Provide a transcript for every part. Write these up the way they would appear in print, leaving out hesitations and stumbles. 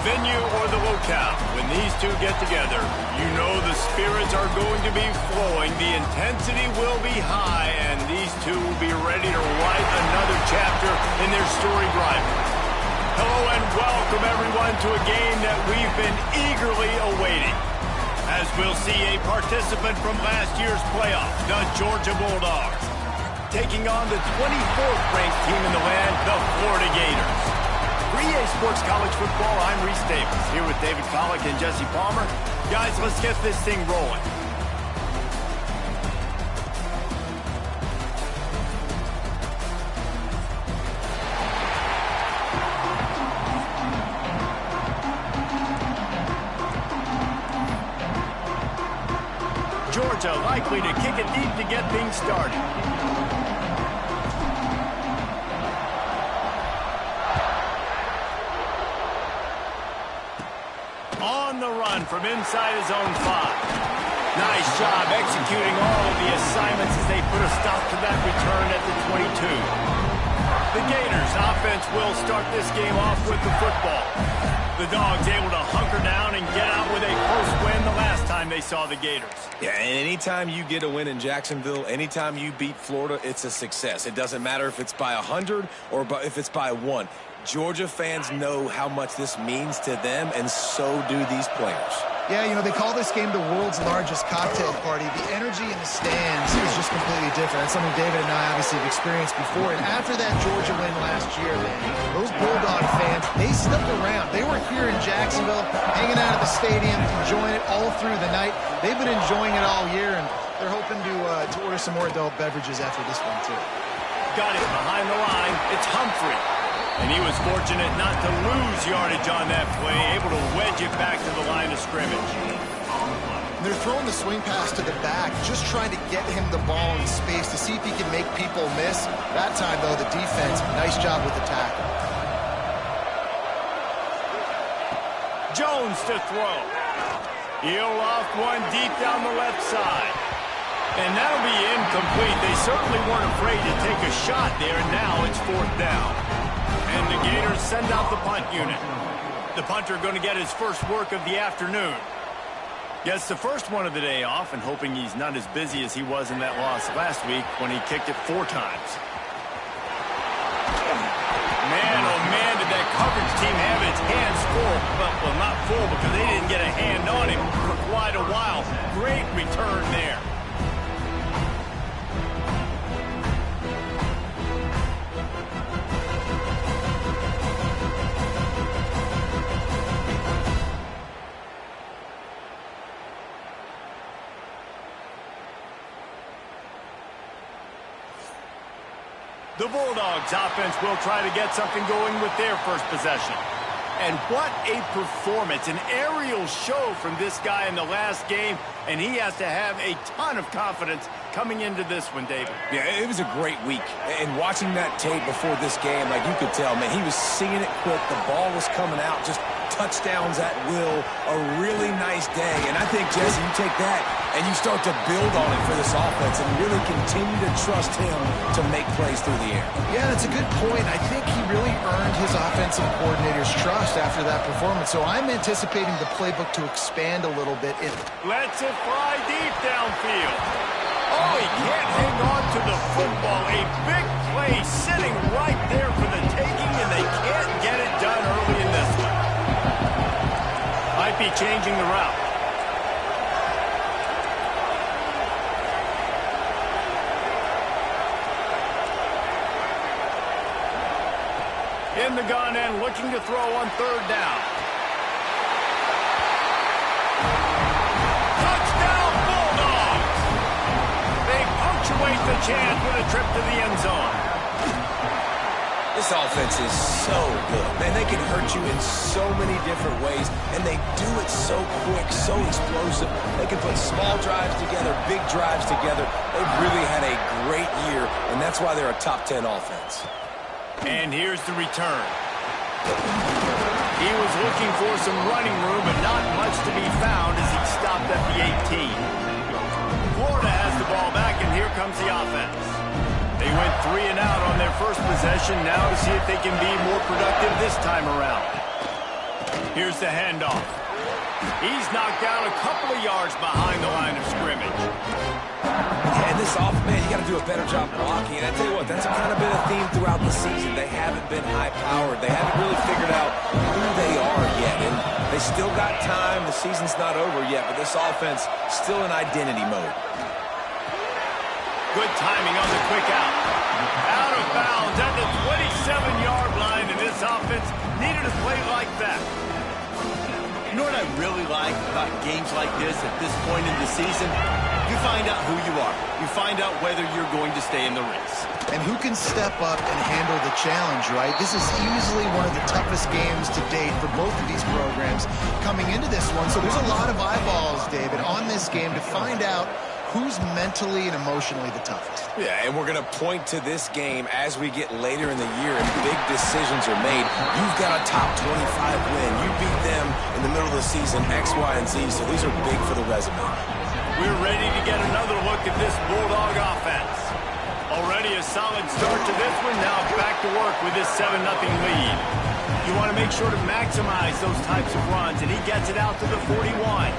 venue or the locale, when these two get together, you know the spirits are going to be flowing, the intensity will be high, and these two will be ready to write another chapter in their storied rivalry. Hello and welcome everyone to a game that we've been eagerly awaiting, as we'll see a participant from last year's playoff, the Georgia Bulldogs, taking on the 24th ranked team in the land, the Florida Gators. For EA Sports College Football, I'm Reese Davis, here with David Pollack and Jesse Palmer. Guys, let's get this thing rolling. Georgia likely to kick it deep to get things started. On the run from inside his own 5. Nice job executing all of the assignments as they put a stop to that return at the 22. The Gators offense will start this game off with the football. The Dogs able to hunker down and get out with a close win the last time they saw the Gators. Yeah, and anytime you get a win in Jacksonville, anytime you beat Florida, it's a success. It doesn't matter if it's by 100 or if it's by 1. Georgia fans know how much this means to them, and so do these players. Yeah, you know, they call this game the world's largest cocktail party. The energy in the stands is just completely different. That's something David and I obviously have experienced before. And after that Georgia win last year, those Bulldog fans, they stuck around. They were here in Jacksonville, hanging out at the stadium, enjoying it all through the night. They've been enjoying it all year, and they're hoping to order some more adult beverages after this one, too. Got it behind the line. It's Humphrey. And he was fortunate not to lose yardage on that play, able to wedge it back to the line of scrimmage. They're throwing the swing pass to the back, just trying to get him the ball in space to see if he can make people miss. That time, though, the defense, nice job with the tackle. Jones to throw. He'll off one deep down the left side. And that'll be incomplete. They certainly weren't afraid to take a shot there. Now it's 4th down. And the Gators send out the punt unit. The punter going to get his first work of the afternoon. Gets the first one of the day off, and hoping he's not as busy as he was in that loss last week when he kicked it 4 times. Man, oh man, did that coverage team have its hands full. Well, not full because they didn't get a hand on him for quite a while. Great return there. The Bulldogs offense will try to get something going with their first possession. And what a performance, an aerial show from this guy in the last game, and he has to have a ton of confidence coming into this one, David. Yeah, it was a great week. And watching that tape before this game, like you could tell, man, he was seeing it quick. The ball was coming out, just touchdowns at will. A really nice day. And I think, Jesse, you take that and you start to build on it for this offense and really continue to trust him to make plays through the air. Yeah, that's a good point. I think he really earned his offensive coordinator's trust after that performance. So I'm anticipating the playbook to expand a little bit. Lets it fly deep downfield. Oh, he can't hang on to the football. A big play sitting right there for the taking, and they can't get it done early in this one. Might be changing the route. In the gun and looking to throw on 3rd down. Touchdown Bulldogs! They punctuate the chance with a trip to the end zone. This offense is so good. Man, they can hurt you in so many different ways, and they do it so quick, so explosive. They can put small drives together, big drives together. They've really had a great year, and that's why they're a top 10 offense. And here's the return. He was looking for some running room, but not much to be found as he stopped at the 18. Florida has the ball back, and here comes the offense. They went 3 and out on their first possession, now to see if they can be more productive this time around. Here's the handoff. He's knocked down a couple of yards behind the line of scrimmage. And this offense, man, you got to do a better job blocking. And I tell you what, that's kind of been a theme throughout the season. They haven't been high-powered. They haven't really figured out who they are yet. And they still got time. The season's not over yet, but this offense still in identity mode. Good timing on the quick out. Out of bounds at the 27-yard line, and this offense needed a play like that. You know what I really like about games like this at this point in the season? You find out who you are. You find out whether you're going to stay in the race. And who can step up and handle the challenge, right? This is easily one of the toughest games to date for both of these programs coming into this one. So there's a lot of eyeballs, David, on this game to find out who's mentally and emotionally the toughest. Yeah, and we're going to point to this game as we get later in the year and big decisions are made. You've got a top 25 win. You beat them in the middle of the season, X, Y, and Z, so these are big for the resume. We're ready to get another look at this Bulldog offense. Already a solid start to this one. Now back to work with this 7-0 lead. You want to make sure to maximize those types of runs, and he gets it out to the 41.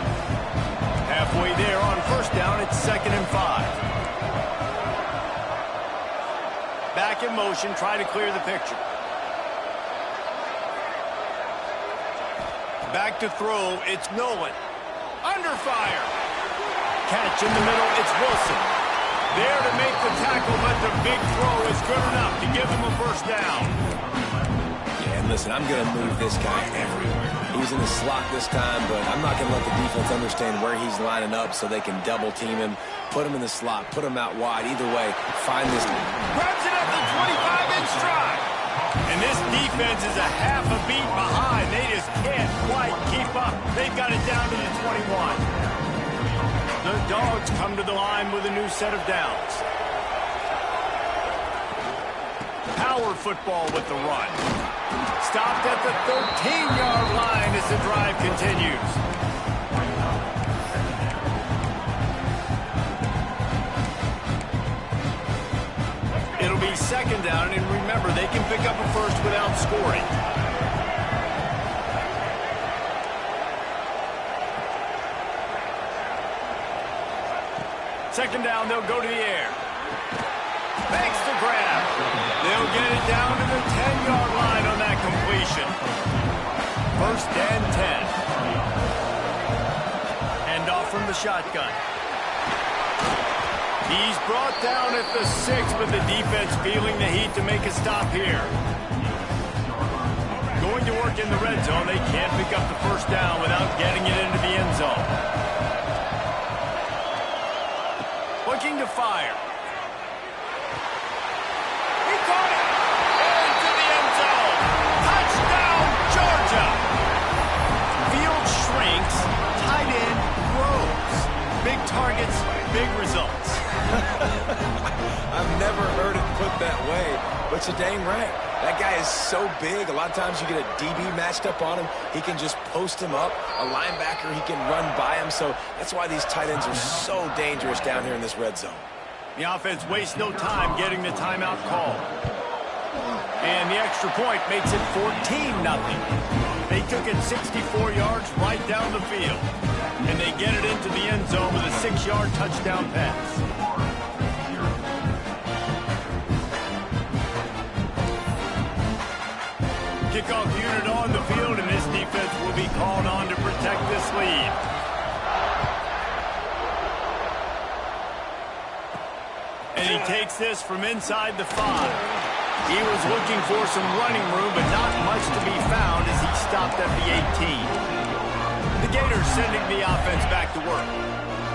Halfway there on first down, it's 2nd and 5. Back in motion, try to clear the picture. Back to throw, it's Nolan. Under fire. Catch in the middle, it's Wilson. There to make the tackle, but the big throw is good enough to give him a first down. Yeah, and listen, I'm going to move this guy everywhere. He's in the slot this time, but I'm not going to let the defense understand where he's lining up so they can double team him, put him in the slot, put him out wide. Either way, find this. Grabs it at the 25 in stride. And this defense is a half a beat behind. They just can't quite keep up. They've got it down to the 21. The Dogs come to the line with a new set of downs. Power football with the run. Stopped at the 13-yard line as the drive continues. It'll be 2nd down, and remember, they can pick up a first without scoring. Second down, they'll go to the air. Makes the grab. They'll get it down to the 10-yard line on that completion. 1st and 10. Hand off from the shotgun. He's brought down at the 6, but the defense feeling the heat to make a stop here. Going to work in the red zone. They can't pick up the first down without getting it into the end zone. Looking to fire. He caught it. Into the end zone. Touchdown, Georgia. Field shrinks. Tight end grows. Big targets, big results. I've never heard it put that way, but you're dang right. That guy is so big. A lot of times you get a DB matched up on him. He can just post him up. A linebacker, he can run by him. So that's why these tight ends are so dangerous down here in this red zone. The offense wastes no time getting the timeout call. And the extra point makes it 14-0. They took it 64 yards right down the field. And they get it into the end zone with a 6-yard touchdown pass. Kickoff unit on the field, and this defense will be called on to protect this lead. And he takes this from inside the 5. He was looking for some running room, but not much to be found as he stopped at the 18. The Gators sending the offense back to work.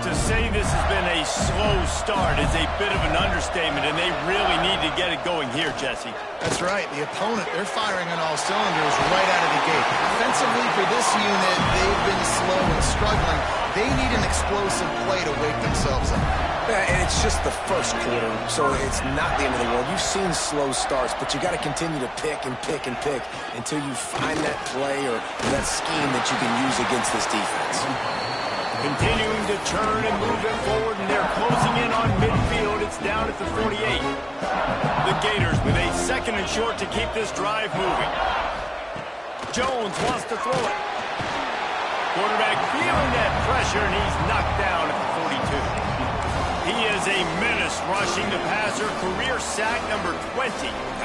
To say this has been a slow start is a bit of an understatement, and they really need to get it going here, Jesse. That's right. The opponent, they're firing on all cylinders right out of the gate. Offensively, for this unit, they've been slow and struggling. They need an explosive play to wake themselves up. Yeah, and it's just the first quarter, so it's not the end of the world. You've seen slow starts, but you got to continue to pick and pick and pick until you find that play or that scheme that you can use against this defense. Continuing to turn and move it forward, and they're closing in on midfield. It's down at the 48. The Gators with a 2nd and short to keep this drive moving. Jones wants to throw it. Quarterback feeling that pressure, and he's knocked down at the 42. He is a menace rushing the passer, career sack number 20.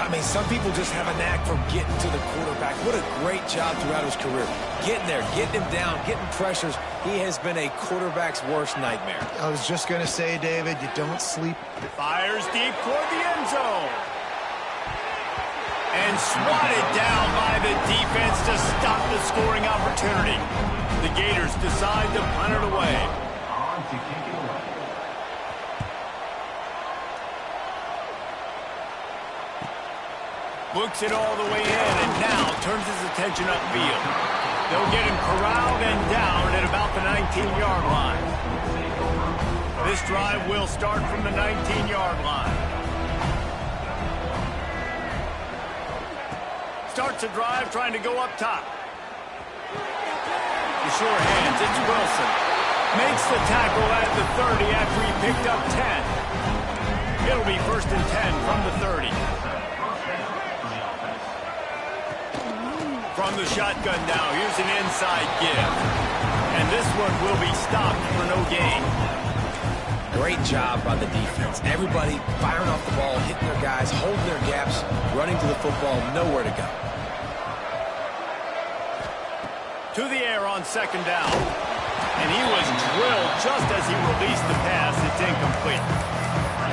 I mean, some people just have a knack for getting to the quarterback. What a great job throughout his career. Getting there, getting him down, getting pressures. He has been a quarterback's worst nightmare. I was just going to say, David, you don't sleep. Fires deep toward the end zone. And swatted down by the defense to stop the scoring opportunity. The Gators decide to punt it away. Looks it all the way in and now turns his attention upfield. They'll get him corralled and down at about the 19-yard line. This drive will start from the 19-yard line. Starts a drive trying to go up top. The sure hands, it's Wilson. Makes the tackle at the 30 after he picked up 10. It'll be 1st and 10 from the 30. From the shotgun now, here's an inside give. And this one will be stopped for no gain. Great job by the defense. Everybody firing off the ball, hitting their guys, holding their gaps, running to the football, nowhere to go. To the air on 2nd down. And he was drilled just as he released the pass. It's incomplete.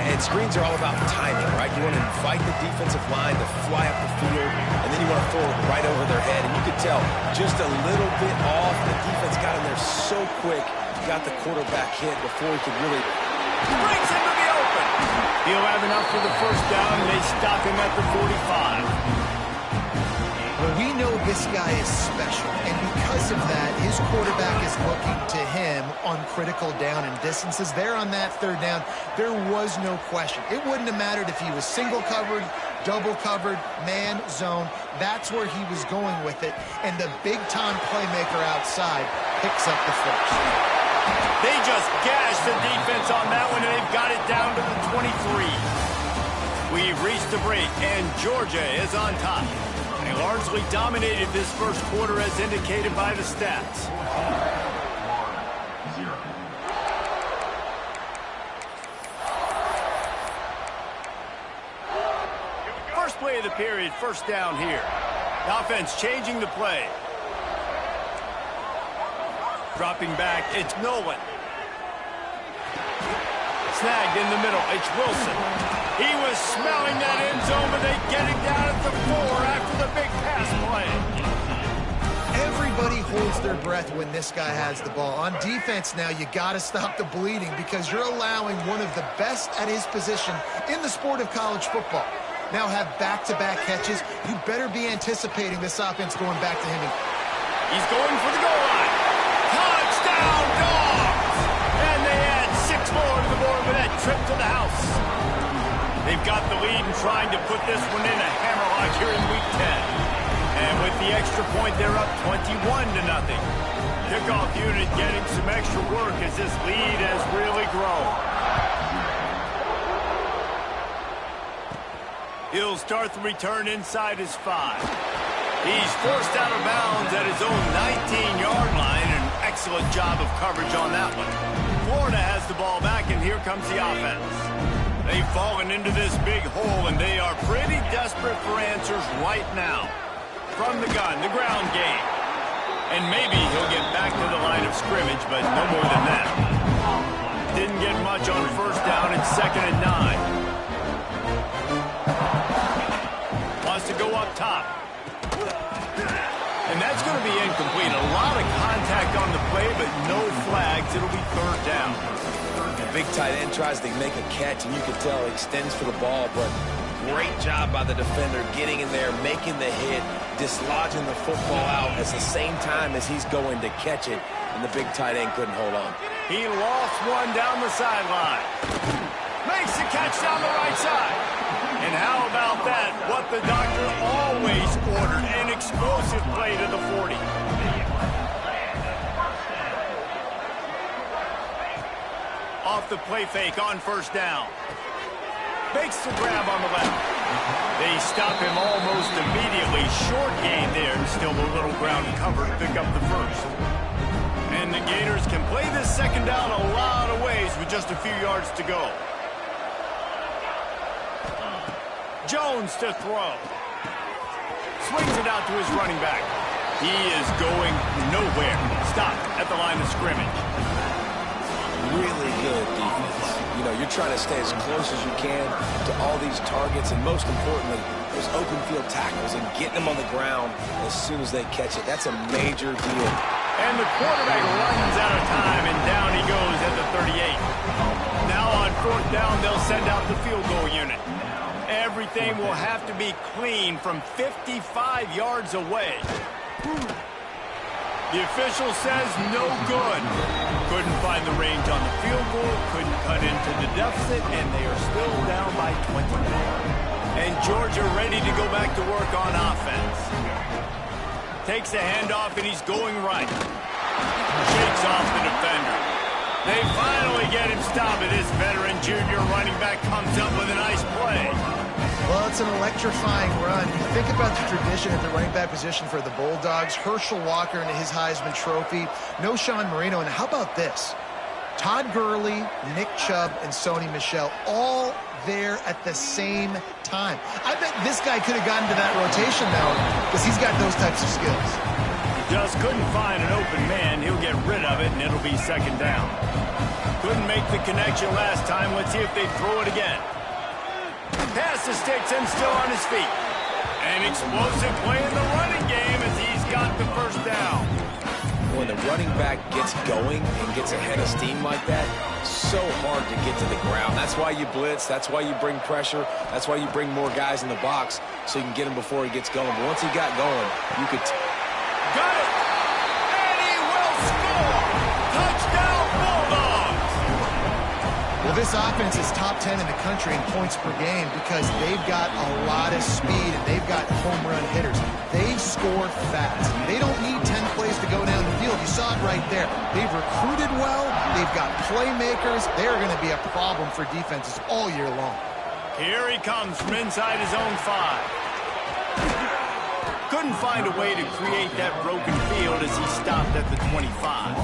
And screens are all about timing, right? You want to invite the defensive line to fly up the field, and then you want to throw it right over their head. And you could tell just a little bit off. The defense got in there so quick, got the quarterback hit before he could really... Brings into the open. He'll have enough for the 1st down, and they stop him at the 45. Well, we know this guy is special, and because of that, his quarterback is looking to him on critical down and distances. There on that 3rd down, there was no question. It wouldn't have mattered if he was single covered, double covered, man, zone. That's where he was going with it, and the big-time playmaker outside picks up the 1st. They just gashed the defense on that one, and they've got it down to the 23. We've reached the break, and Georgia is on top. They largely dominated this 1st quarter as indicated by the stats. First play of the period, 1st down here. The offense changing the play. Dropping back, it's Nolan. Snagged in the middle, it's Wilson. He was smelling that end zone, but they get him down at the 4 after the big pass play. Everybody holds their breath when this guy has the ball. On defense now, you got to stop the bleeding because you're allowing one of the best at his position in the sport of college football. Now have back-to-back catches. You better be anticipating this offense going back to him. He's going for the goal line. Touchdown, Dogs! And they add 6 more to the board with that trip to the house. They've got the lead and trying to put this one in a hammerlock here in Week 10. And with the extra point, they're up 21-0. Kickoff unit getting some extra work as this lead has really grown. He'll start the return inside his 5. He's forced out of bounds at his own 19-yard line. An excellent job of coverage on that one. Florida has the ball back, and here comes the offense. They've fallen into this big hole, and they are pretty desperate for answers right now. From the gun, the ground game. And maybe he'll get back to the line of scrimmage, but no more than that. Didn't get much on 1st down. It's 2nd and 9. Wants to go up top. And that's going to be incomplete. A lot of contact on the play, but no flags. It'll be 3rd down. Big tight end tries to make a catch, and you can tell he extends for the ball, but great job by the defender getting in there, making the hit, dislodging the football out at the same time as he's going to catch it, and the big tight end couldn't hold on. He lost one down the sideline. Makes the catch down the right side. And how about that? What the doctor always ordered, an explosive play to the 40. Off the play fake on 1st down. Makes the grab on the left. They stop him almost immediately. Short gain there, and still a little ground covered to pick up the 1st. And the Gators can play this second down a lot of ways with just a few yards to go. Jones to throw. Swings it out to his running back. He is going nowhere. Stopped at the line of scrimmage. Really good defense. You know, you're trying to stay as close as you can to all these targets, and most importantly, those open field tackles and getting them on the ground as soon as they catch it. That's a major deal. And the quarterback runs out of time, and down he goes at the 38. Now on fourth down, they'll send out the field goal unit. Everything will have to be clean from 55 yards away. The official says no good. Couldn't find the range on the field goal, couldn't cut into the deficit, and they are still down by 20. And Georgia ready to go back to work on offense. Takes a handoff, and he's going right. Shakes off the defender. They finally get him stopped, and this veteran junior running back comes up with a nice play. Well, it's an electrifying run. You think about the tradition at the running back position for the Bulldogs. Herschel Walker into his Heisman Trophy. No Sean Marino. And how about this? Todd Gurley, Nick Chubb, and Sony Michel all there at the same time. I bet this guy could have gotten to that rotation now because he's got those types of skills. Just couldn't find an open man. He'll get rid of it, and it'll be second down. Couldn't make the connection last time. Let's see if they throw it again. Pass the sticks and still on his feet. An explosive play in the running game as he's got the first down. When the running back gets going and gets ahead of steam like that, so hard to get to the ground. That's why you blitz. That's why you bring pressure. That's why you bring more guys in the box so you can get him before he gets going. But once he got going, you could... Got it! And he will score! Touchdown Bulldogs! Well, this offense is top 10 in the country in points per game because they've got a lot of speed and they've got home run hitters. They score fast. They don't need 10 plays to go down the field. You saw it right there. They've recruited well. They've got playmakers. They're going to be a problem for defenses all year long. Here he comes from inside his own 5. Couldn't find a way to create that broken field as he stopped at the 25.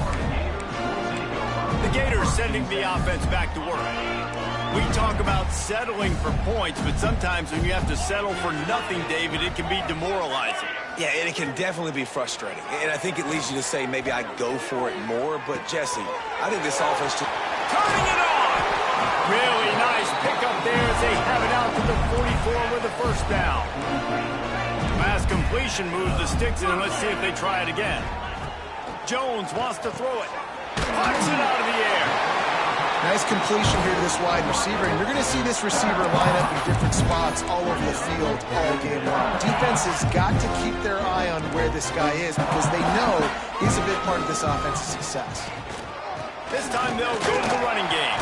The Gators sending the offense back to work. We talk about settling for points, but sometimes when you have to settle for nothing, David, it can be demoralizing. Yeah, and it can definitely be frustrating. And I think it leads you to say maybe I go for it more. But, Jesse, I think this offense just... Turning it on! Really nice pickup there as they have it out to the 44 with the first down. Pass completion moves the sticks in, and let's see if they try it again. Jones wants to throw it. Punch it out of the air. Nice completion here to this wide receiver, and you're going to see this receiver line up in different spots all over the field all game long. Defense has got to keep their eye on where this guy is because they know he's a big part of this offense's success. This time they'll go to the running game.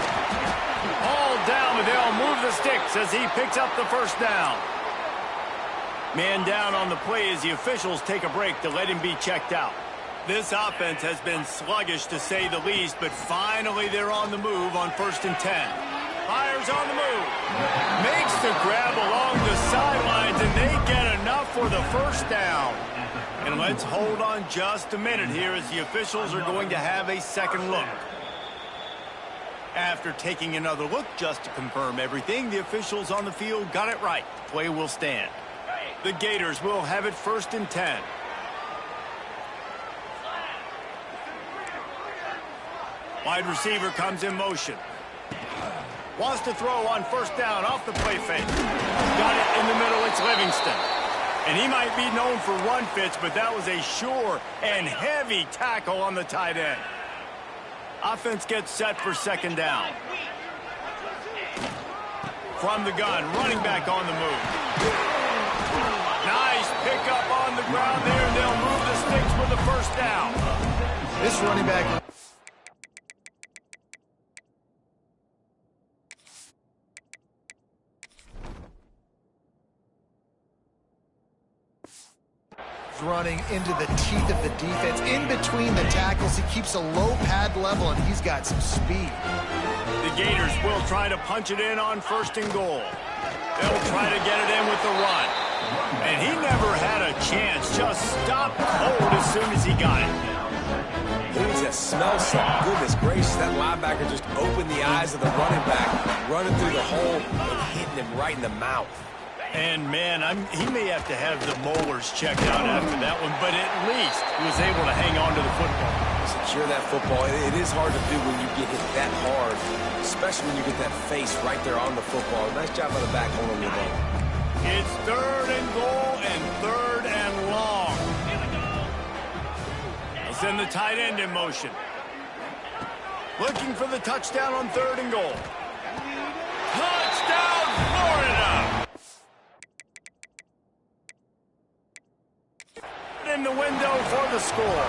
All down, and they'll move the sticks as he picks up the first down. Man down on the play as the officials take a break to let him be checked out. This offense has been sluggish to say the least, but finally they're on the move on 1st and 10. Fires on the move. Makes the grab along the sidelines, and they get enough for the first down. And let's hold on just a minute here as the officials are going to have a second look. After taking another look just to confirm everything, the officials on the field got it right. Play will stand. The Gators will have it 1st and 10. Wide receiver comes in motion. Wants to throw on 1st down off the play fake. Got it in the middle, it's Livingston. And he might be known for run fits, but that was a sure and heavy tackle on the tight end. Offense gets set for 2nd down. From the gun, running back on the move. Nice pickup on the ground there, and they'll move the sticks for the 1st down. This running back... running into the teeth of the defense. In between the tackles, he keeps a low pad level, and he's got some speed. The Gators will try to punch it in on 1st and goal. They'll try to get it in with the run. And he never had a chance. Just stopped cold as soon as he got it. Who just smells some goodness gracious. That linebacker just opened the eyes of the running back, running through the hole and hitting him right in the mouth. And, man, he may have to have the molars checked out after that one, but at least he was able to hang on to the football. Secure that football. It is hard to do when you get hit that hard, especially when you get that face right there on the football. Nice job on the back holding the ball. It's 3rd and goal and 3rd and long. They'll send the tight end in motion. Looking for the touchdown on 3rd and goal. Touchdown, Florida! In the window for the score.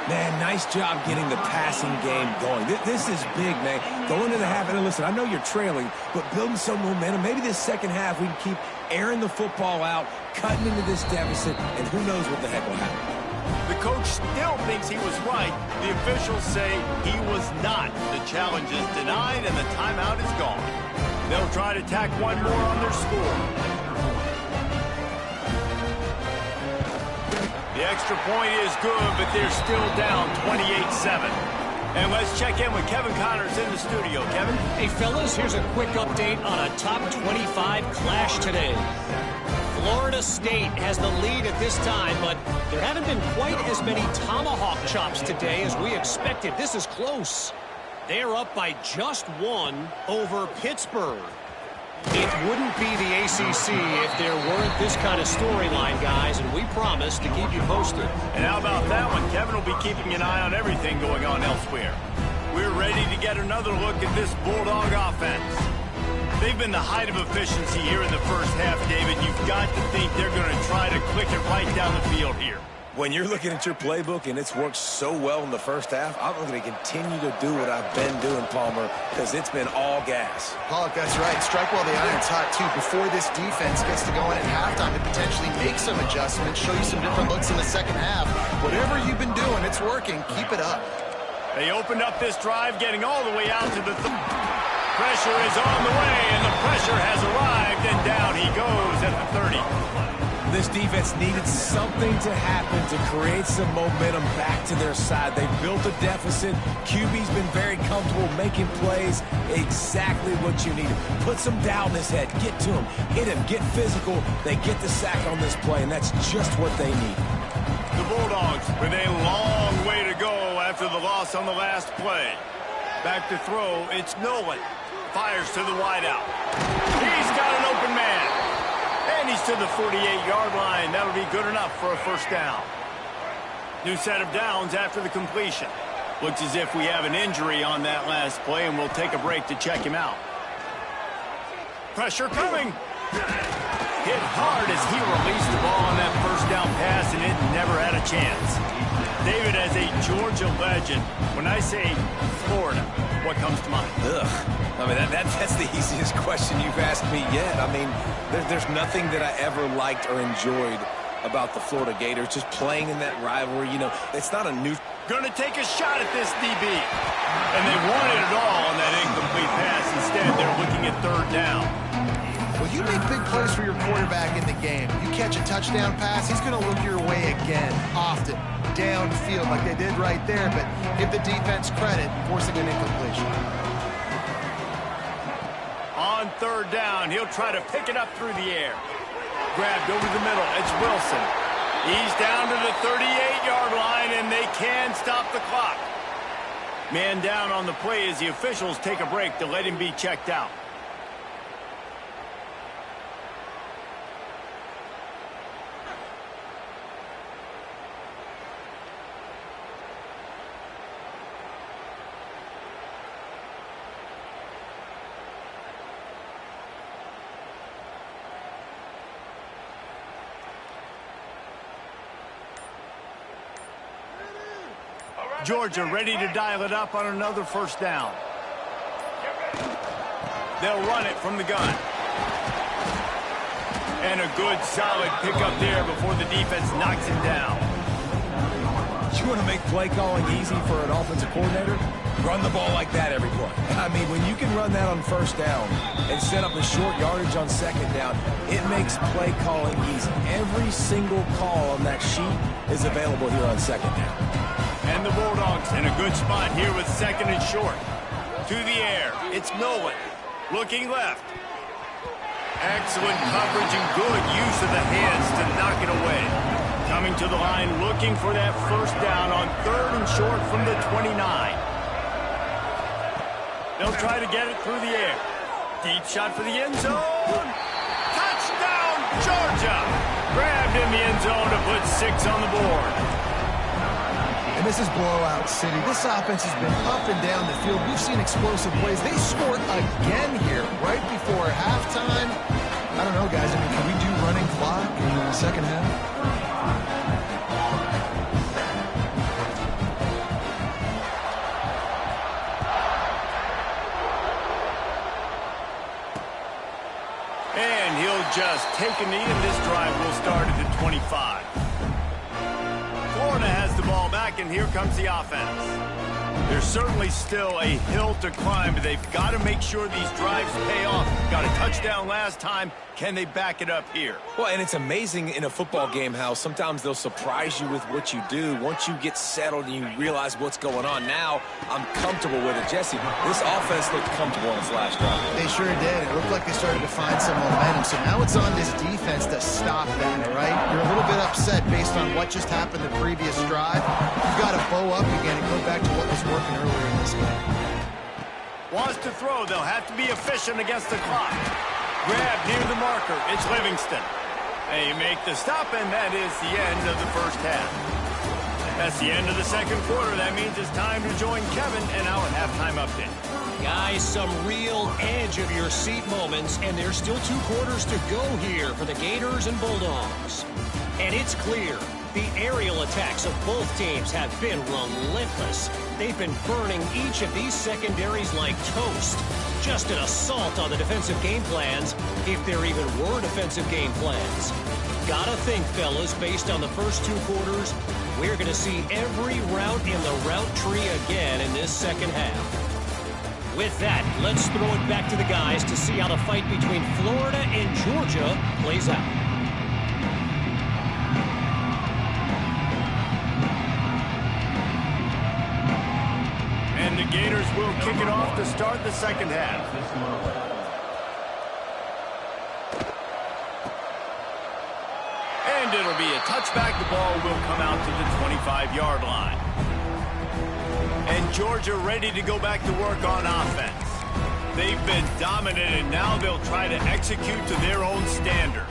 Man, nice job getting the passing game going. This is big, man. Going into the half, and listen, I know you're trailing, but building some momentum. Maybe this second half we can keep airing the football out, cutting into this deficit, and who knows what the heck will happen. The coach still thinks he was right. The officials say he was not. The challenge is denied, and the timeout is gone. They'll try to tack one more on their score. The extra point is good, but they're still down 28-7. And let's check in with Kevin Connors in the studio. Kevin? Hey, fellas, here's a quick update on a top 25 clash today. Florida State has the lead at this time, but there haven't been quite as many tomahawk chops today as we expected. This is close. They're up by just one over Pittsburgh. It wouldn't be the ACC if there weren't this kind of storyline, guys, and we promise to keep you posted. And how about that one? Kevin will be keeping an eye on everything going on elsewhere. We're ready to get another look at this Bulldog offense. They've been the height of efficiency here in the first half, David. You've got to think they're going to try to click it right down the field here. When you're looking at your playbook and it's worked so well in the first half, I'm going to continue to do what I've been doing, Palmer, because it's been all gas. Pollock, that's right. Strike while the iron's hot, too, before this defense gets to go in at halftime to potentially make some adjustments, show you some different looks in the second half. Whatever you've been doing, it's working. Keep it up. They opened up this drive, getting all the way out to the pressure is on the way, and the pressure has arrived, and down he goes at the 30. This defense needed something to happen to create some momentum back to their side. They built a deficit. QB's been very comfortable making plays. Exactly what you needed. Put some doubt in his head. Get to him. Hit him. Get physical. They get the sack on this play, and that's just what they need. The Bulldogs with a long way to go after the loss on the last play. Back to throw. It's Nolan. Fires to the wideout. He's got an open man. And he's to the 48-yard line. That'll be good enough for a first down. New set of downs after the completion. Looks as if we have an injury on that last play, and we'll take a break to check him out. Pressure coming. Hit hard as he released the ball on that first down pass, and it never had a chance. David, as a Georgia legend, when I say Florida, what comes to mind? Ugh. I mean, that's the easiest question you've asked me yet. I mean, there's nothing that I ever liked or enjoyed about the Florida Gators, just playing in that rivalry. You know, it's not a new... Going to take a shot at this DB. And they wanted it all on that incomplete pass. Instead, they're looking at third down. Well, you make big plays for your quarterback in the game. You catch a touchdown pass, he's going to look your way again, often, downfield like they did right there, but give the defense credit, forcing an incompletion. On third down, he'll try to pick it up through the air. Grabbed over the middle, it's Wilson. He's down to the 38-yard line, and they can stop the clock. Man down on the play as the officials take a break to let him be checked out. Georgia ready to dial it up on another first down. They'll run it from the gun. And a good, solid pickup there before the defense knocks him down. You want to make play calling easy for an offensive coordinator? Run the ball like that every play. I mean, when you can run that on first down and set up a short yardage on second down, it makes play calling easy. Every single call on that sheet is available here on second down. And the Bulldogs in a good spot here with second and short. To the air, it's Nolan. Looking left. Excellent coverage and good use of the hands to knock it away. Coming to the line, looking for that first down on third and short from the 29. They'll try to get it through the air. Deep shot for the end zone. Touchdown, Georgia! Grabbed in the end zone to put 6 on the board. And this is blowout city. This offense has been up and down the field. We've seen explosive plays. They scored again here right before halftime. I don't know, guys. I mean, can we do running clock in the second half? And he'll just take a knee, and this drive will start at the 25. Florida has the ball back, and here comes the offense. There's certainly still a hill to climb, but they've got to make sure these drives pay off. Got a touchdown last time. Can they back it up here? Well, and it's amazing in a football game how sometimes they'll surprise you with what you do. Once you get settled and you realize what's going on, now I'm comfortable with it. Jesse, this offense looked comfortable on its last drive. They sure did. It looked like they started to find some momentum. So now it's on this defense to stop that, all right? You're a little bit upset based on what just happened the previous drive. You've got to bow up again and go back to what was working earlier in this game. Wants to throw. They'll have to be efficient against the clock. Grab near the marker. It's Livingston. They make the stop, and that is the end of the first half. That's the end of the second quarter. That means it's time to join Kevin in our halftime update. Guys, some real edge of your seat moments, and there's still 2 quarters to go here for the Gators and Bulldogs. And it's clear the aerial attacks of both teams have been relentless. They've been burning each of these secondaries like toast. Just an assault on the defensive game plans, if there even were defensive game plans. Gotta think, fellas, based on the first 2 quarters, we're going to see every route in the route tree again in this second half. With that, let's throw it back to the guys to see how the fight between Florida and Georgia plays out. And the Gators will kick it off to start the second half. And it'll be a touchback. The ball will come out to the 25-yard line. And Georgia ready to go back to work on offense. They've been dominant, and now they'll try to execute to their own standard.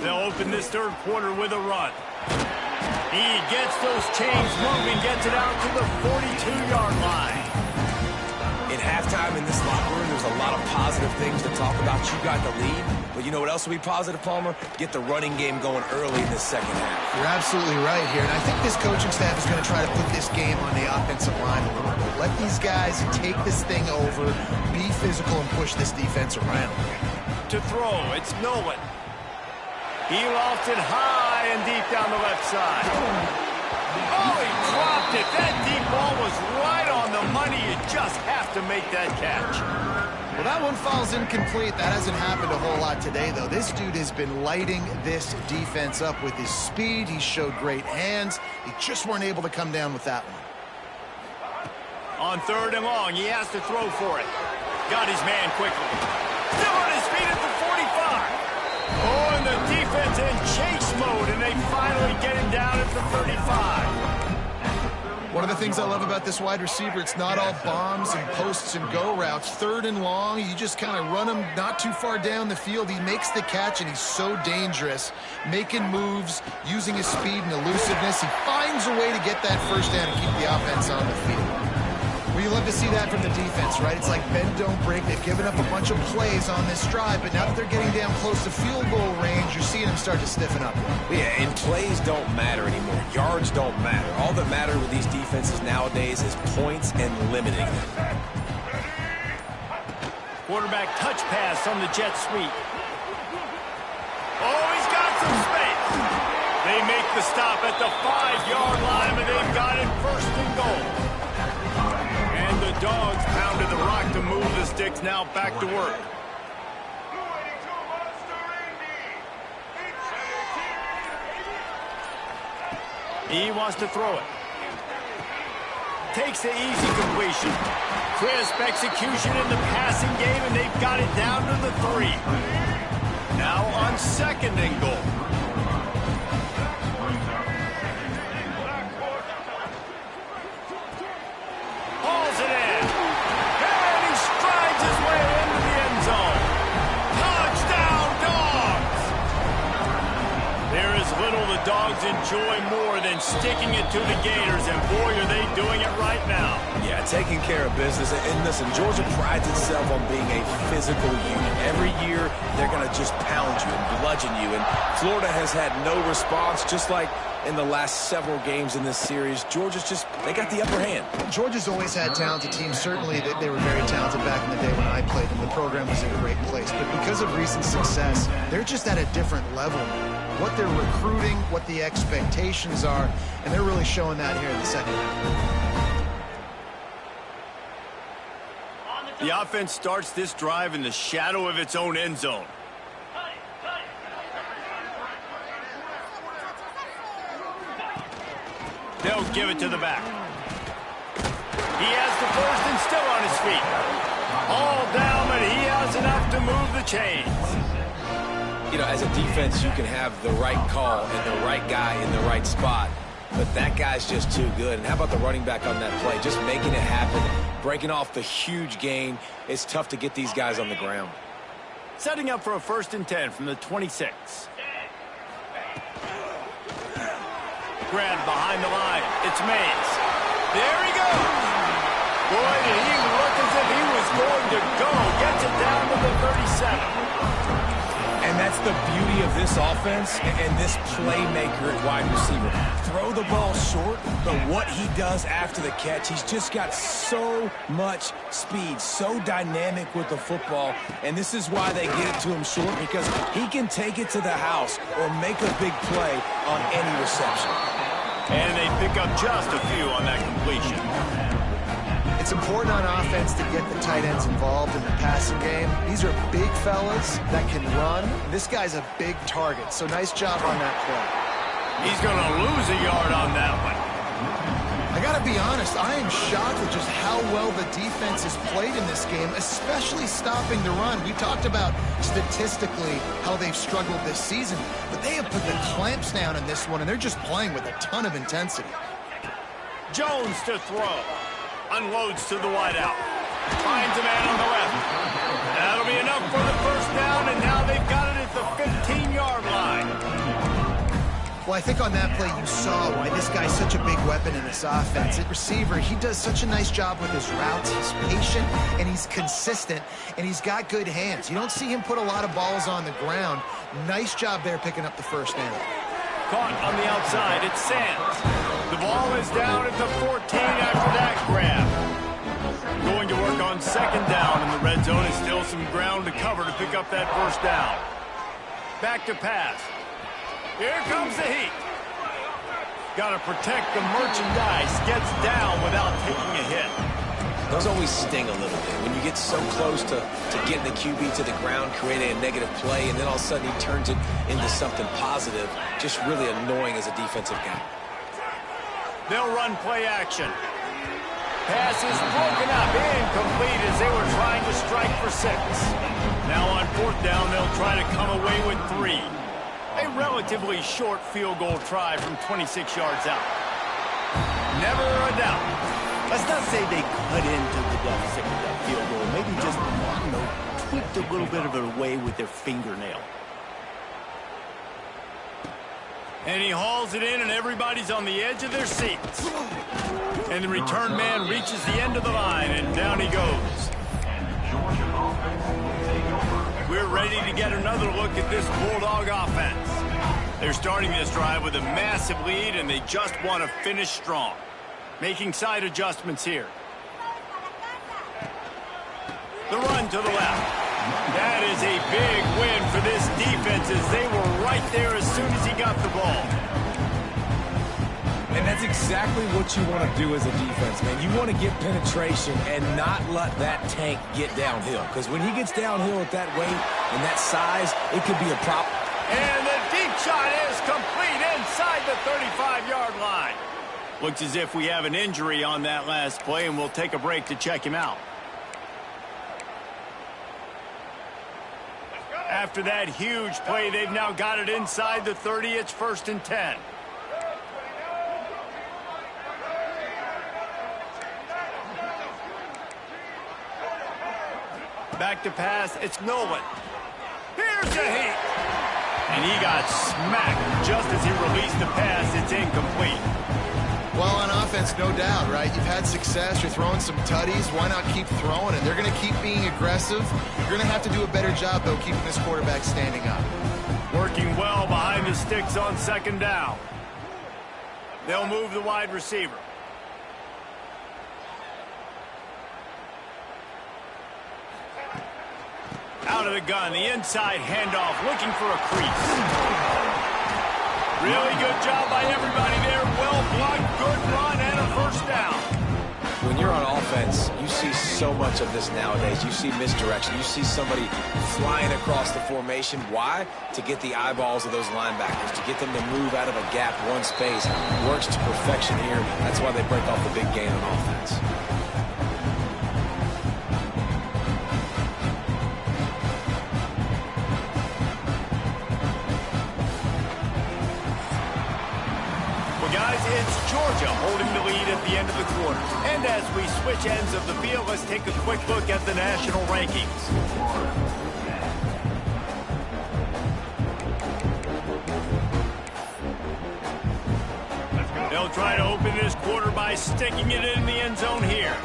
They'll open this third quarter with a run. He gets those chains moving, gets it out to the 42-yard line. In halftime in this locker room, there's a lot of positive things to talk about. You got the lead, but you know what else will be positive, Palmer? Get the running game going early in this second half. You're absolutely right here, and I think this coaching staff is going to try to put this game on the offensive line a little bit. Let these guys take this thing over, be physical, and push this defense around. To throw, it's Nolan. He lofted high and deep down the left side. Oh, he dropped it. That deep ball was right on the money. You just have to make that catch. Well, that one falls incomplete. That hasn't happened a whole lot today, though. This dude has been lighting this defense up with his speed. He showed great hands. He just weren't able to come down with that one. On third and long, he has to throw for it. Got his man quickly. Still on his feet at the 45. Oh, and the defense in chase mode, and they finally get him down at the 35. One of the things I love about this wide receiver, it's not all bombs and posts and go routes. Third and long, you just kind of run him not too far down the field. He makes the catch, and he's so dangerous, making moves, using his speed and elusiveness. He finds a way to get that first down and keep the offense on the field. Well, you love to see that from the defense, right? It's like bend, don't break. They've given up a bunch of plays on this drive, but now that they're getting down close to field goal range, you're seeing them start to stiffen up. Yeah, and plays don't matter anymore. Yards don't matter. All that matter with these defenses nowadays is points and limiting them. Quarterback touch pass on the jet sweep. Oh, he's got some space. They make the stop at the 5-yard line, but they've got it first and goal. And the Dogs pounded the rock to move the sticks, now back to work. He wants to throw it. Takes the easy completion. Crisp execution in the passing game, and they've got it down to the 3. Now on 2nd and goal. Hauls it in. And he strides his way into the end zone. Touchdown, Dogs! There is little the Dogs enjoy more than sticking it to the Gators, and boy, are they doing it right now. Yeah, taking care of business. And listen, Georgia prides itself on being a physical unit. Every year, they're going to just pound you and bludgeon you. And Florida has had no response, just like in the last several games in this series. Georgia's just, they got the upper hand. Georgia's always had talented teams. Certainly, they were very talented back in the day when I played them. The program was in a great place. But because of recent success, they're just at a different level. What they're recruiting, what the expectations are, and they're really showing that here in the second half. The offense starts this drive in the shadow of its own end zone. They'll give it to the back. He has the first and still on his feet. All down, but he has enough to move the chains. You know, as a defense, you can have the right call and the right guy in the right spot. But that guy's just too good. And how about the running back on that play? Just making it happen, breaking off the huge gain. It's tough to get these guys on the ground. Setting up for a 1st and 10 from the 26. Grabbed behind the line. It's Mays. There he goes. Boy, did he look as if he was going to go. Gets it down to the 37. And that's the beauty of this offense and this playmaker at wide receiver. Throw the ball short, but what he does after the catch, he's just got so much speed, so dynamic with the football. And this is why they get it to him short, because he can take it to the house or make a big play on any reception. And they pick up just a few on that completion. It's important on offense to get the tight ends involved in the passing game. These are big fellas that can run. This guy's a big target, so nice job on that play. He's going to lose a yard on that one. I got to be honest, I am shocked at just how well the defense has played in this game, especially stopping the run. We talked about statistically how they've struggled this season, but they have put the clamps down in this one, and they're just playing with a ton of intensity. Jones to throw. Unloads to the wideout. Finds a man on the left. That'll be enough for the 1st down, and now they've got it at the 15-yard line. Well, I think on that play you saw why this guy's such a big weapon in this offense. At receiver, he does such a nice job with his routes. He's patient, and he's consistent, and he's got good hands. You don't see him put a lot of balls on the ground. Nice job there picking up the 1st down. Caught on the outside. It's Sands. The ball is down at the 14 after that grab. Going to work on 2nd down in the red zone. Is still some ground to cover to pick up that 1st down. Back to pass. Here comes the heat. Got to protect the merchandise. Gets down without taking a hit. Those always sting a little bit. When you get so close to getting the QB to the ground, creating a negative play, and then all of a sudden he turns it into something positive, just really annoying as a defensive guy. They'll run play action. Pass is broken up, incomplete as they were trying to strike for 6. Now on 4th down, they'll try to come away with 3. A relatively short field goal try from 26 yards out. Never a doubt. Let's not say they cut into the deficit with that field goal. Maybe just, tweaked a little bit of it away with their fingernail. And he hauls it in, and everybody's on the edge of their seats. And the return man reaches the end of the line, and down he goes. We're ready to get another look at this Bulldog offense. They're starting this drive with a massive lead, and they just want to finish strong. Making side adjustments here. The run to the left. That is a big win for this defense as they were right there as soon as he got the ball. And that's exactly what you want to do as a defense, man. You want to get penetration and not let that tank get downhill. Because when he gets downhill at that weight and that size, it could be a problem. And the deep shot is complete inside the 35-yard line. Looks as if we have an injury on that last play, and we'll take a break to check him out. After that huge play, they've now got it inside the 30. It's 1st and 10. Back to pass. It's Nolan. Here's a hit. And he got smacked just as he released the pass. It's incomplete. Well, on offense, no doubt, right? You've had success. You're throwing some tutties. Why not keep throwing? And they're going to keep being aggressive. You're going to have to do a better job, though, keeping this quarterback standing up. Working well behind the sticks on 2nd down. They'll move the wide receiver. Out of the gun, the inside handoff, looking for a crease. Really good job by everybody there. Well blocked, good run, and a 1st down. When you're on offense, you see so much of this nowadays. You see misdirection. You see somebody flying across the formation. Why? To get the eyeballs of those linebackers, to get them to move out of a gap, one space. Works to perfection here. That's why they break off the big gain on offense. Guys, it's Georgia holding the lead at the end of the quarter. And as we switch ends of the field, let's take a quick look at the national rankings. They'll try to open this quarter by sticking it in the end zone here.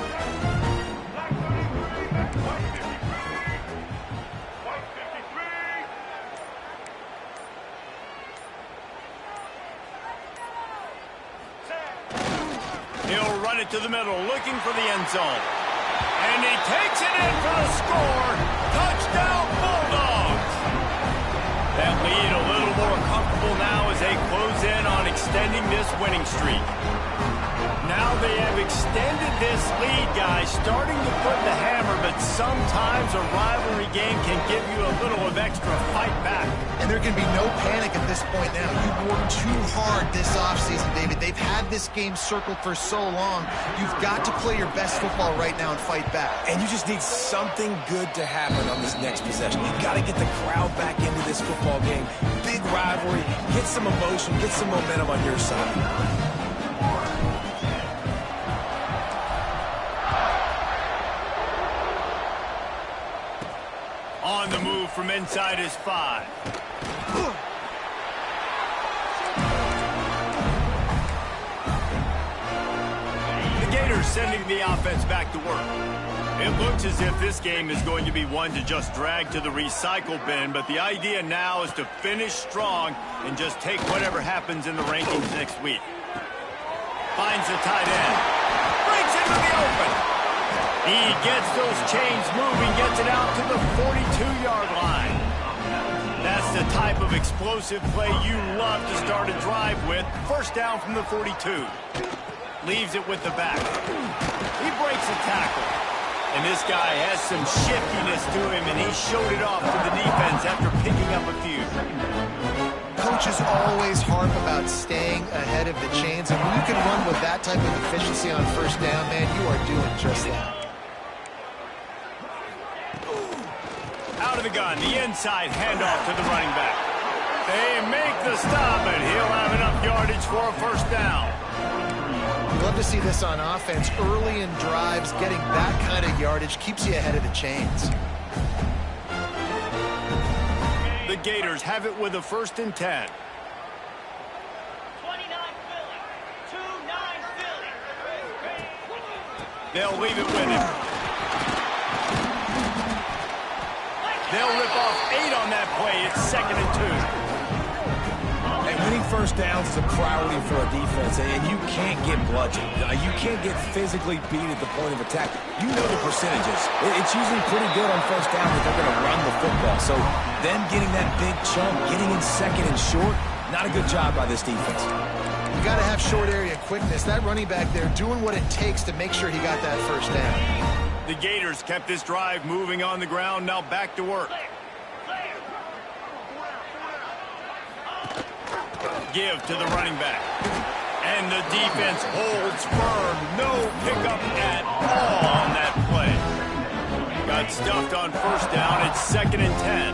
He'll run it to the middle, looking for the end zone. And he takes it in for the score. Touchdown, Bulldogs! That lead a little more comfortable now as they close in on extending this winning streak. Now they have extended this lead, guys, starting to put the hammer, but sometimes a rivalry game can give you a little of extra fight back. And there can be no panic at this point now. You've worked too hard this offseason, David. They've had this game circled for so long. You've got to play your best football right now and fight back. And you just need something good to happen on this next possession. You've got to get the crowd back into this football game. Big rivalry. Get some emotion. Get some momentum on your side. On the move from inside his 5. The Gators sending the offense back to work. It looks as if this game is going to be one to just drag to the recycle bin, but the idea now is to finish strong and just take whatever happens in the rankings next week. Finds the tight end. Breaks into the open. He gets those chains moving, gets it out to the 42-yard line. That's the type of explosive play you love to start a drive with. 1st down from the 42. Leaves it with the back. He breaks a tackle. And this guy has some shiftiness to him, and he showed it off to the defense after picking up a few. Coaches always harp about staying ahead of the chains, and when you can run with that type of efficiency on 1st down, man, you are doing just that. Out of the gun, the inside handoff to the running back. They make the stop, and he'll have enough yardage for a 1st down. Love to see this on offense. Early in drives, getting that kind of yardage keeps you ahead of the chains. The Gators have it with a 1st and 10. 29 Philly. 2-9 Philly. They'll leave it with him. They'll rip off 8 on that play. It's 2nd and 2. And winning 1st downs is a priority for a defense, and you can't get bludgeoned. You can't get physically beat at the point of attack. You know the percentages. It's usually pretty good on 1st down that they're going to run the football. So them getting that big chunk, getting in 2nd and short, not a good job by this defense. You got to have short area quickness. That running back there doing what it takes to make sure he got that 1st down. The Gators kept this drive moving on the ground. Now back to work. Give to the running back. And And the defense holds firm. No pickup at all on that play. Got stuffed on first down. It's 2nd and 10.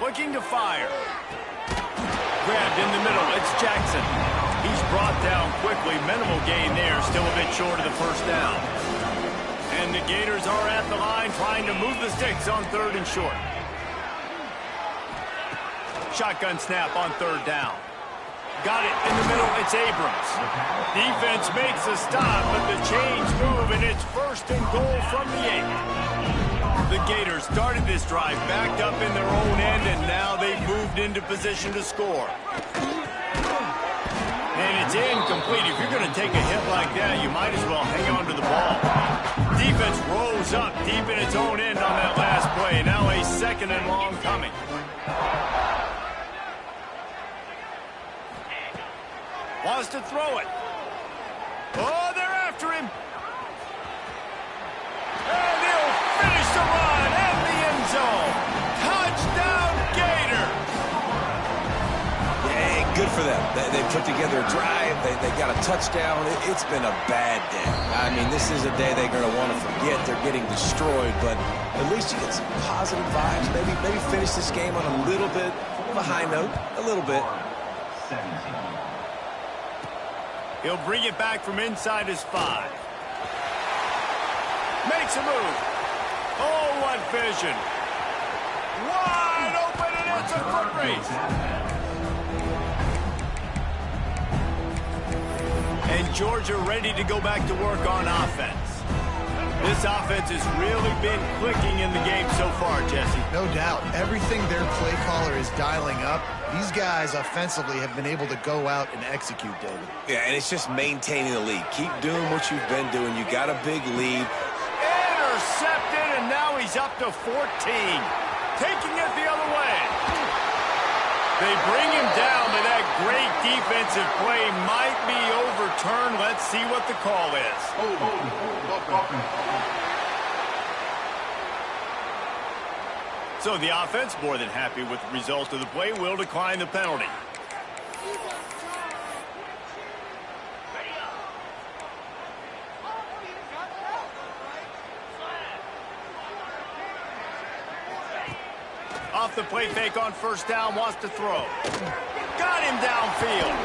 Looking to fire. Grabbed in the middle. It's Jackson. He's brought down quickly. Minimal gain there. Still a bit short of the first down. And the Gators are at the line trying to move the sticks on 3rd and short. Shotgun snap on 3rd down. Got it in the middle. It's Abrams. Defense makes a stop, but the chains move, and it's 1st and goal from the 8. The Gators started this drive backed up in their own end, and now they've moved into position to score. And it's incomplete. If you're going to take a hit like that, you might as well hang on to the ball. Defense rose up deep in its own end on that last play. Now a 2nd and long coming. Wants to throw it. Oh, they're after him. And he'll finish the run at the end zone. Touchdown, Gator. Yeah, good for them. They put together a drive. They got a touchdown. It's been a bad day. I mean, this is a day they're going to want to forget. They're getting destroyed, but at least you get some positive vibes. Maybe finish this game on a little bit of a high note. A little bit. He'll bring it back from inside his 5. Makes a move. Oh, what vision. Wide open, and it's a foot race. And Georgia ready to go back to work on offense. This offense has really been clicking in the game so far, Jesse. No doubt. Everything their play caller is dialing up, these guys offensively have been able to go out and execute, David. Yeah, and it's just maintaining the lead. Keep doing what you've been doing. You got a big lead. Intercepted, and now he's up to 14. Taking it the other way. They bring him down, but that great defensive play might be overturned. Let's see what the call is. So the offense, more than happy with the result of the play, will decline the penalty. Off the play fake on first down, wants to throw. Got him downfield.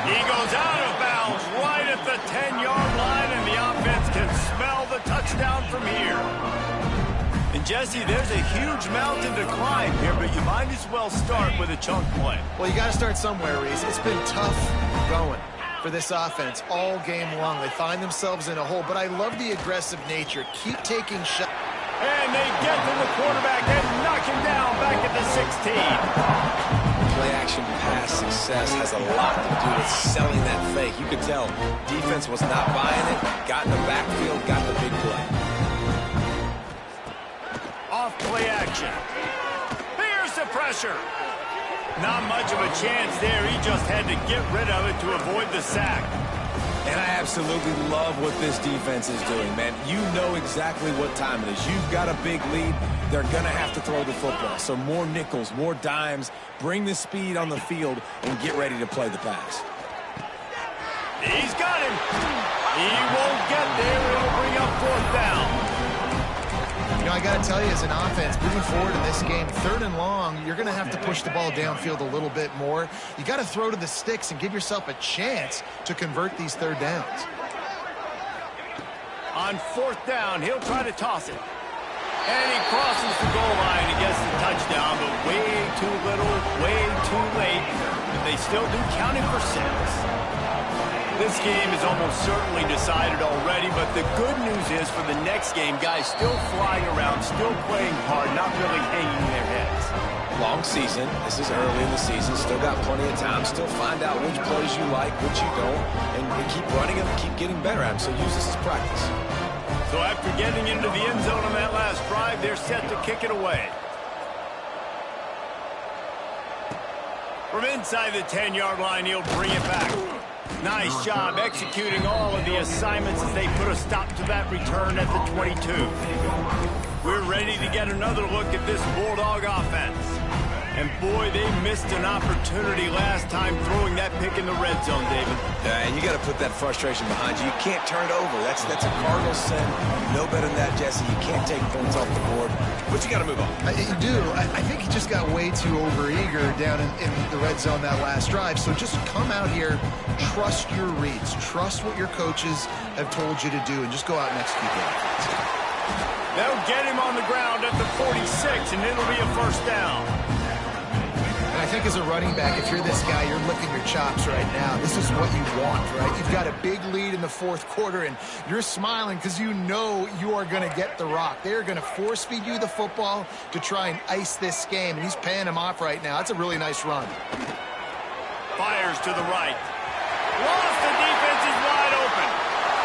He goes out of bounds right at the 10-yard line, and the offense can smell the touchdown from here. And Jesse, there's a huge mountain to climb here, but you might as well start with a chunk play. Well, you got to start somewhere, Reese. It's been tough going for this offense all game long. They find themselves in a hole, but I love the aggressive nature. Keep taking shots. And they get to the quarterback and knock him down back at the 16. Play-action pass success has a lot to do with selling that fake. You could tell defense was not buying it, got in the backfield, got the big play. Off play action. Here's the pressure. Not much of a chance there. He just had to get rid of it to avoid the sack. And I absolutely love what this defense is doing, man. You know exactly what time it is. You've got a big lead. They're going to have to throw the football. So more nickels, more dimes. Bring the speed on the field and get ready to play the pass. He's got him. He won't get there. It'll bring up 4th down. You know, I got to tell you, as an offense, moving forward in this game, 3rd and long, you're going to have to push the ball downfield a little bit more. You got to throw to the sticks and give yourself a chance to convert these 3rd downs. On 4th down, he'll try to toss it. And he crosses the goal line and gets the touchdown, but way too little, way too late. But they still do count him for 6. This game is almost certainly decided already, but the good news is for the next game, guys still flying around, still playing hard, not really hanging their heads. Long season. This is early in the season. Still got plenty of time. Still find out which plays you like, which you don't, and keep running them, keep getting better at them. So use this as practice. So after getting into the end zone on that last drive, they're set to kick it away. From inside the 10-yard line, he'll bring it back. Nice job executing all of the assignments as they put a stop to that return at the 22. We're ready to get another look at this Bulldog offense. And boy, they missed an opportunity last time throwing that pick in the red zone, David. And you got to put that frustration behind you. You can't turn it over. That's a Cardinal sin. You know better than that, Jesse. You can't take points off the board, but you got to move on. You do. I think he just got way too overeager down in the red zone that last drive. So just come out here, trust your reads, trust what your coaches have told you to do, and just go out and execute the offense. They'll get him on the ground at the 46, and it'll be a first down. And I think as a running back, if you're this guy, you're licking your chops right now. This is what you want, right? You've got a big lead in the fourth quarter, and you're smiling because you know you are going to get the rock. They're going to force-feed you the football to try and ice this game, and he's paying him off right now. That's a really nice run. Fires to the right. Lost, the defense is wide open.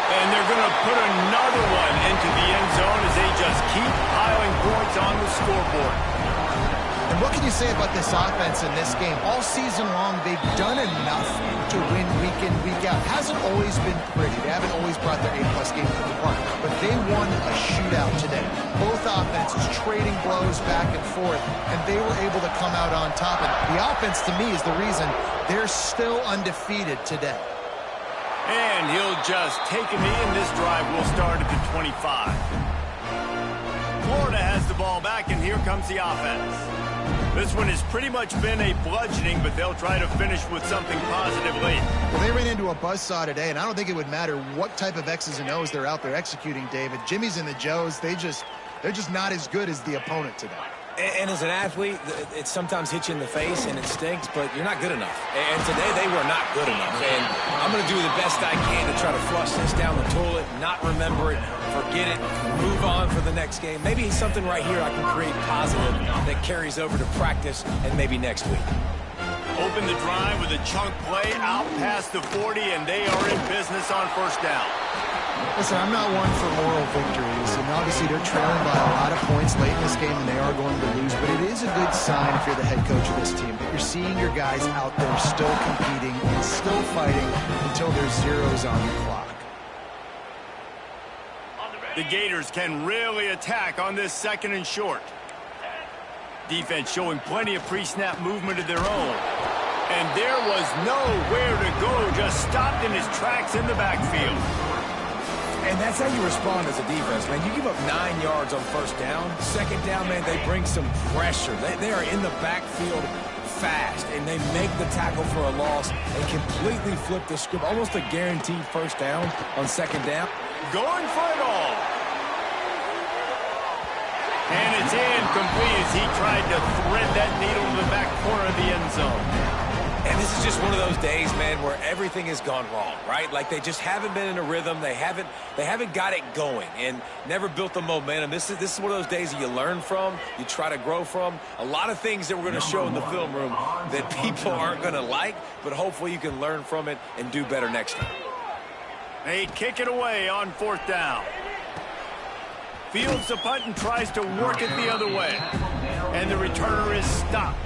And they're going to put another one into the end zone as they just keep piling points on the scoreboard. And what can you say about this offense in this game? All season long, they've done enough to win week in, week out. Hasn't always been pretty. They haven't always brought their A-plus game to the park. But they won a shootout today. Both offenses trading blows back and forth, and they were able to come out on top. And the offense, to me, is the reason they're still undefeated today. And he'll just take a knee, and this drive will start at the 25. Florida has the ball back, and here comes the offense. This one has pretty much been a bludgeoning, but they'll try to finish with something positive late. Well, they ran into a buzzsaw today, and I don't think it would matter what type of X's and O's they're out there executing, David. Jimmy's and the Joes, they're just not as good as the opponent today. And as an athlete, it sometimes hits you in the face and it stinks, but you're not good enough. And today they were not good enough. And I'm going to do the best I can to try to flush this down the toilet, not remember it, forget it, move on for the next game. Maybe something right here I can create positive that carries over to practice and maybe next week. Open the drive with a chunk play out past the 40, and they are in business on first down. Listen, I'm not one for moral victories, and obviously they're trailing by a lot of points late in this game, and they are going to lose, but it is a good sign if you're the head coach of this team that you're seeing your guys out there still competing and still fighting until there's zeros on the clock. The Gators can really attack on this second and short. Defense showing plenty of pre-snap movement of their own. And there was nowhere to go, just stopped in his tracks in the backfield. And that's how you respond as a defense, man. You give up 9 yards on first down. Second down, man, they bring some pressure. They are in the backfield fast, and they make the tackle for a loss and completely flip the script. Almost a guaranteed first down on second down. Going for it all. And it's incomplete as he tried to thread that needle to the back corner of the end zone. And this is just one of those days, man, where everything has gone wrong, right? Like they just haven't been in a rhythm. They haven't got it going and never built the momentum. This is one of those days that you learn from, you try to grow from. A lot of things that we're going to show in the film room that people aren't going to like, but hopefully you can learn from it and do better next time. They kick it away on fourth down. Fields the punt and tries to work it the other way. And the returner is stopped.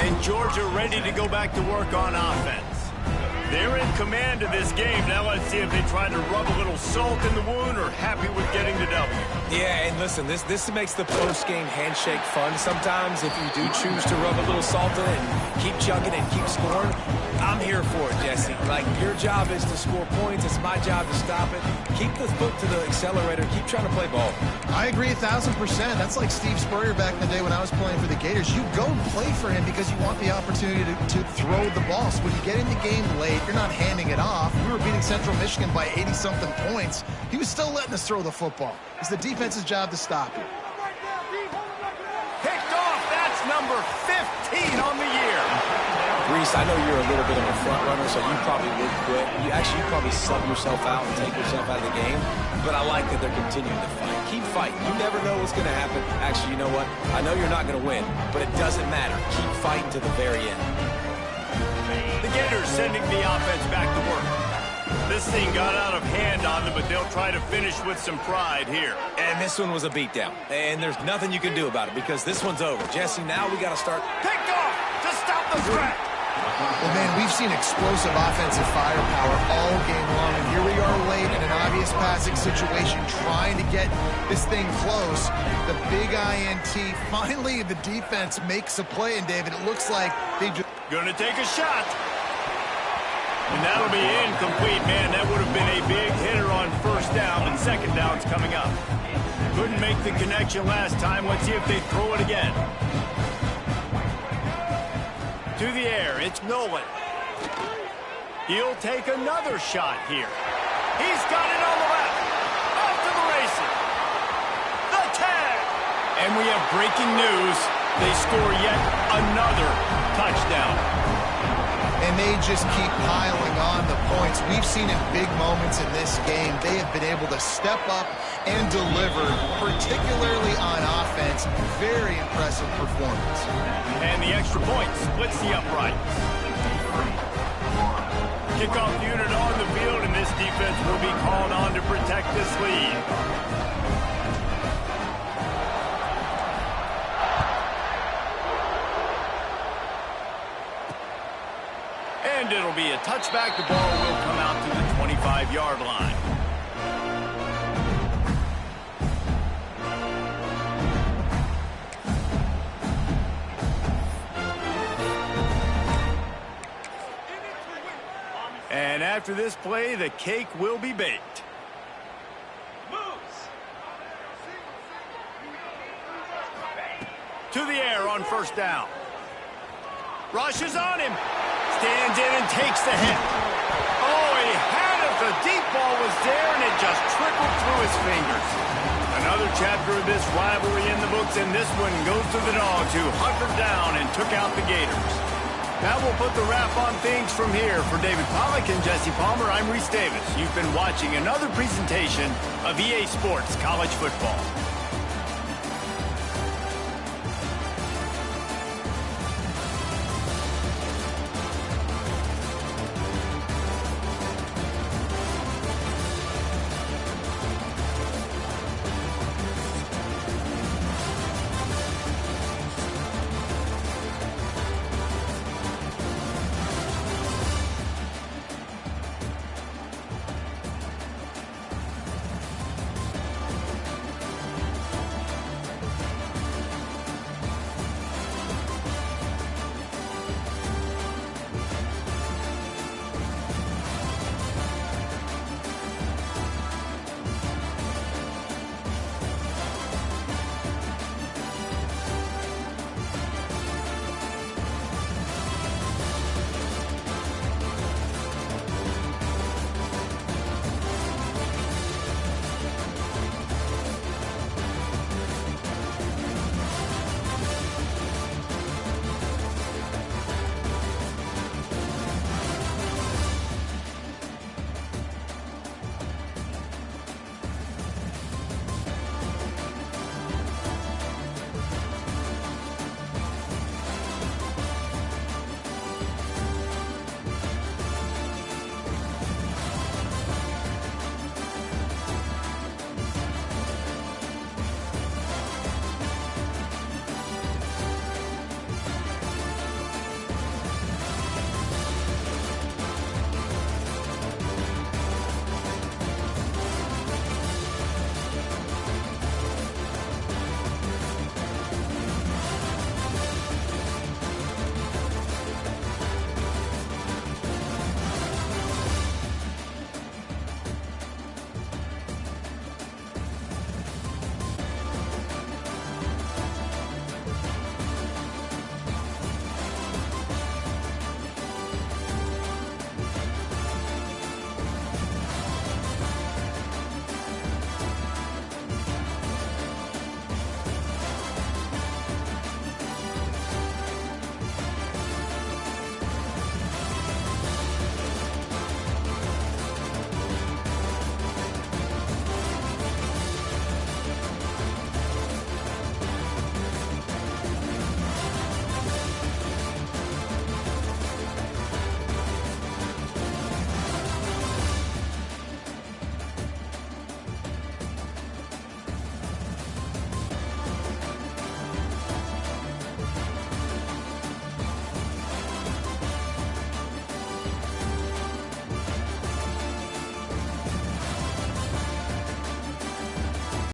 And Georgia ready to go back to work on offense. They're in command of this game. Now let's see if they try to rub a little salt in the wound or happy with getting the W. Yeah, and listen, this makes the post-game handshake fun. Sometimes if you do choose to rub a little salt in it and keep chugging and keep scoring, I'm here for it, Jesse. Like, your job is to score points. It's my job to stop it. Keep the foot to the accelerator. Keep trying to play ball. I agree 1,000%. That's like Steve Spurrier back in the day when I was playing for the Gators. You go and play for him because you want the opportunity to throw the ball. So when you get in the game late, you're not handing it off. We were beating Central Michigan by 80-something points. He was still letting us throw the football. It's the defense's job to stop you. Picked off. That's number 15 on the year. Reese, I know you're a little bit of a front runner, so you probably would quit. You probably sub yourself out and take yourself out of the game. But I like that they're continuing to fight. Keep fighting. You never know what's going to happen. Actually, you know what? I know you're not going to win, but it doesn't matter. Keep fighting to the very end. The Gators sending the offense back to work. This thing got out of hand on them, but they'll try to finish with some pride here. And this one was a beatdown. And there's nothing you can do about it because this one's over. Jesse, now we got to start. Picked off to stop the threat. Well, man, we've seen explosive offensive firepower all game long, and here we are late in an obvious passing situation trying to get this thing close. The big INT, finally the defense makes a play, and David, it looks like they just... Gonna take a shot. And that'll be incomplete, man. That would have been a big hitter on first down, and second down's coming up. Couldn't make the connection last time. Let's see if they throw it again. To the air, it's Nolan. He'll take another shot here. He's got it on the left. Off to the races. The tag. And we have breaking news. They score yet another touchdown. And they just keep piling on the points. We've seen in big moments in this game, they have been able to step up and deliver, particularly on offense. Very impressive performance. And the extra point splits the uprights. Kickoff unit on the field, and this defense will be called on to protect this lead. And it'll be a touchback. The ball will come out to the 25-yard line. And after this play, the cake will be baked. To the air on first down. Rushes on him. Stands in and takes the hit. Oh, he had it. The deep ball was there, and it just trickled through his fingers. Another chapter of this rivalry in the books, and this one goes to the Dogs, who hunkered down and took out the Gators. That will put the wrap on things from here. For David Pollack and Jesse Palmer, I'm Reese Davis. You've been watching another presentation of EA Sports College Football.